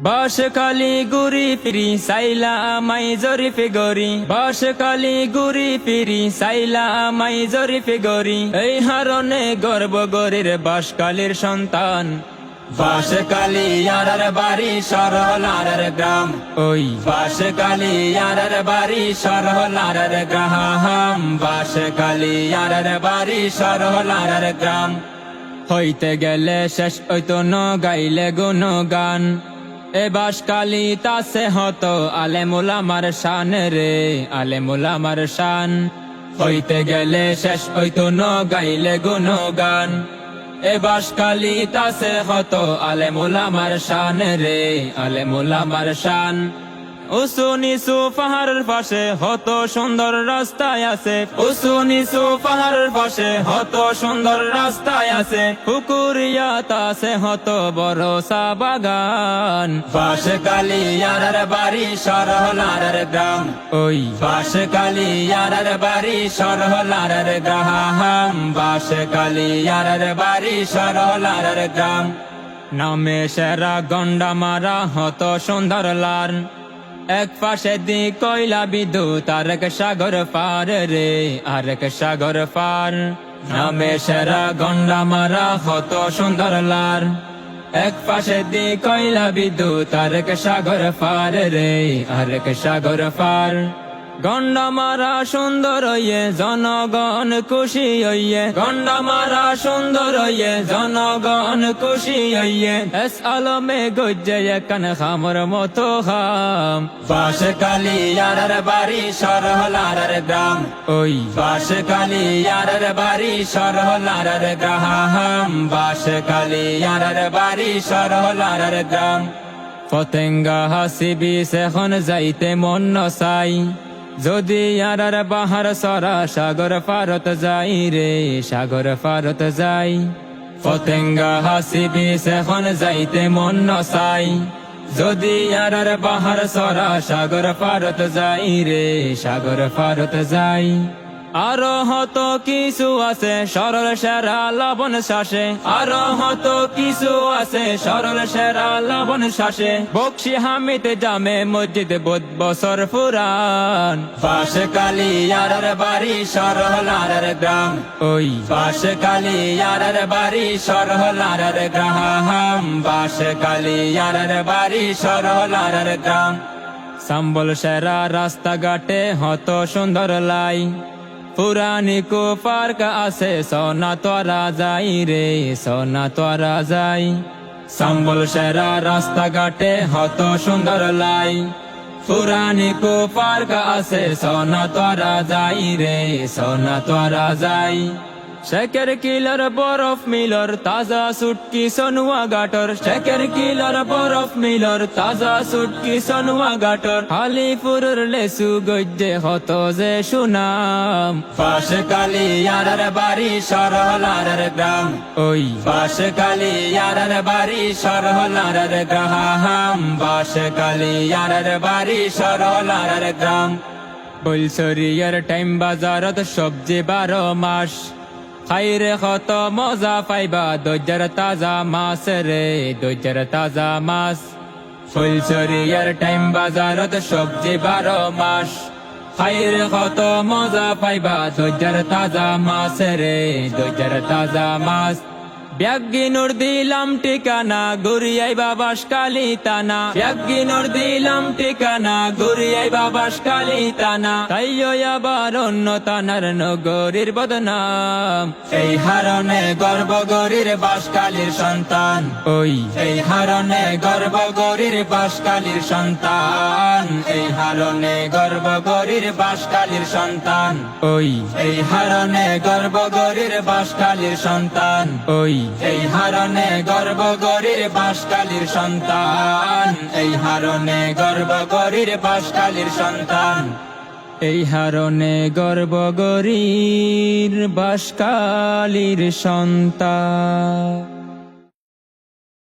বাঁশখালী ঘুরি ফিরি সাইলা আমাই জরিফে গরি, বাঁশখালী ঘুরি ফিরি সাইলা আমাই জরিফে গরি। এই হারনে গর্ব গরির বাঁশখালীর সন্তান। বাঁশখালী ইয়ারার বাড়ি সরহলার গ্রাম, ওই বাঁশখালী ইয়ারার বাড়ি সরহলার গ্রাম। বাঁশখালী ইয়ারার বাড়ি সরহলার গ্রাম। হইতে গেলে শেষ হইতো ন গাইলে গুণগান। এ বাঁশখালী তাসে হতো আলেমুল আমার শান রে, আলেমুল আমার শান। হইতে গেলে শেষ হইতো ন গাইলে গুণগান। এ বাঁশখালী তাসে হতো আলেমুল আমার শান রে, আলেমুল আমার শান। উঁচু নিচু পাহাড়ের পাশে হত সুন্দর রাস্তায় আছে, উঁচু নিচু পাহাড়ের পাশে হত সুন্দর রাস্তায় আছে। পুকুরিয়াত আছে হত বড় চা বাগান। বাঁশখালী ইয়ারার বাড়ি সরহলার গ্রাম, ওই বাঁশখালী ইয়ারার বাড়ি সরহলার গ্রাম। বাঁশখালী ইয়ারার বাড়ি সরহলার গ্রাম। নামে সেরা গন্ডা মারা হত সুন্দর লার। এক পাশে দি কয়লা বিদ্যুৎ আরেক সাগর পার রে, আরেক সাগর পার। নামে সেরা গন্ডা মারা হত সুন্দর লার। এক পাশে দি কয়লা বিদ্যুৎ আরেক সাগর পার রে, আরেক সাগর পার। গন্ডা মারা সুন্দর হইয়ে জনগণ খুশি হইয়ে, গন্ডা মারা সুন্দর হইয়ে জনগণ খুশি হইয়ে। এস আলমে গজ্জে একান খামর মতো খাম। বাঁশখালী ইয়ারার বাড়ি সরহলার গ্রাম, ওই বাঁশখালী ইয়ারার বাড়ি সরহলার গ্রাম। বাঁশখালী ইয়ারার বাড়ি সরহলার গ্রাম। পতেঙ্গা হাসিবি এখন যাইতে মন নসাই, যদি ইয়ারার বাহার সরা সাগর পারত যাই রে, সাগর পারত যাই। পতেঙ্গা হাসিবি এখন যাইতে মন নসাই, যদি ইয়ারার বাহার সরা সাগর পারত যাই রে, সাগর পারত যাই। আরো হত কিছু আছে সরল সেরা লবণ শ্বাসে, আরো হত কিছু আছে সরল সেরা লবণ শ্বাসে। বক্সি হামিদ জামে মসজিদ ২০ বছর পুরান। বাঁশখালী ইয়ারার বাড়ি সরহলার গ্রাম, ওই বাঁশখালী ইয়ারার বাড়ি সরহলার গ্রাম। বাঁশখালী ইয়ারার বাড়ি সরহলার গ্রাম। সম্বল সেরা রাস্তাঘাটে হত সুন্দর লাই। পুরানি কো পার্ক আছে সোনা তোরা যাই রে, সোনা তোরা যাই। সম্বল সেরা রাস্তাঘাটে হত সুন্দর লাই। পুরানি কো পার্ক আছে সোনা তোরা যাই রে, সোনা তোরা যাই। শেখের কিলার বরফ মিলর তাজা সুটকি সনুয়া গাটর, শেখের কিলার বরফ মিলর তাজা সুটকি সনুয়া গাটর। হালিপুরের লেসু গজ্জে হত যে সুনাম। বাঁশখালী ইয়ারার বাড়ি সরহলার গ্রাম, ওই বাঁশখালী ইয়ারার বাড়ি সরহলার গ্রাম। বাঁশখালী ইয়ারার বাড়ি সরহলার গ্রাম। বলছরিয়ার টাইম বাজারত সবজি ১২ মাস। খাইরে কত মজা পাইবা দজ্জার তাজা মাছ রে, দজ্জার তাজা মাছ। ফুলছড়িয়ার টাইম বাজারত সবজি ১২ মাস। খাইরে কত মজা পাইবা দজ্জার তাজা মাছ রে, দজ্জার তাজা মাছ। ব্যাগিনুর দিলাম ঠিকানা ঘুরিয়াইবা বাঁশখালী তানা, ব্যাগিনুর দিলাম ঠিকানা ঘুরিয়াইবা বাঁশখালী তানা। তাইও আবার অন্য তানার নগরীর বদনাম। এই হারনে গর্ব গরির বাঁশখালীর সন্তান, ওই এই হারনে গর্ব গরির বাঁশখালীর সন্তান। এই হারনে গর্ব গরির বাঁশখালীর সন্তান, ওই এই হারনে গর্ব গরির বাঁশখালীর সন্তান। ওই এই হারনে গর্ব গরির বাঁশখালীর সন্তান। এই হারনে গর্ব গরির বাঁশখালীর সন্তান। এই হারনে গর্ব গরির বাঁশখালীর সন্তান।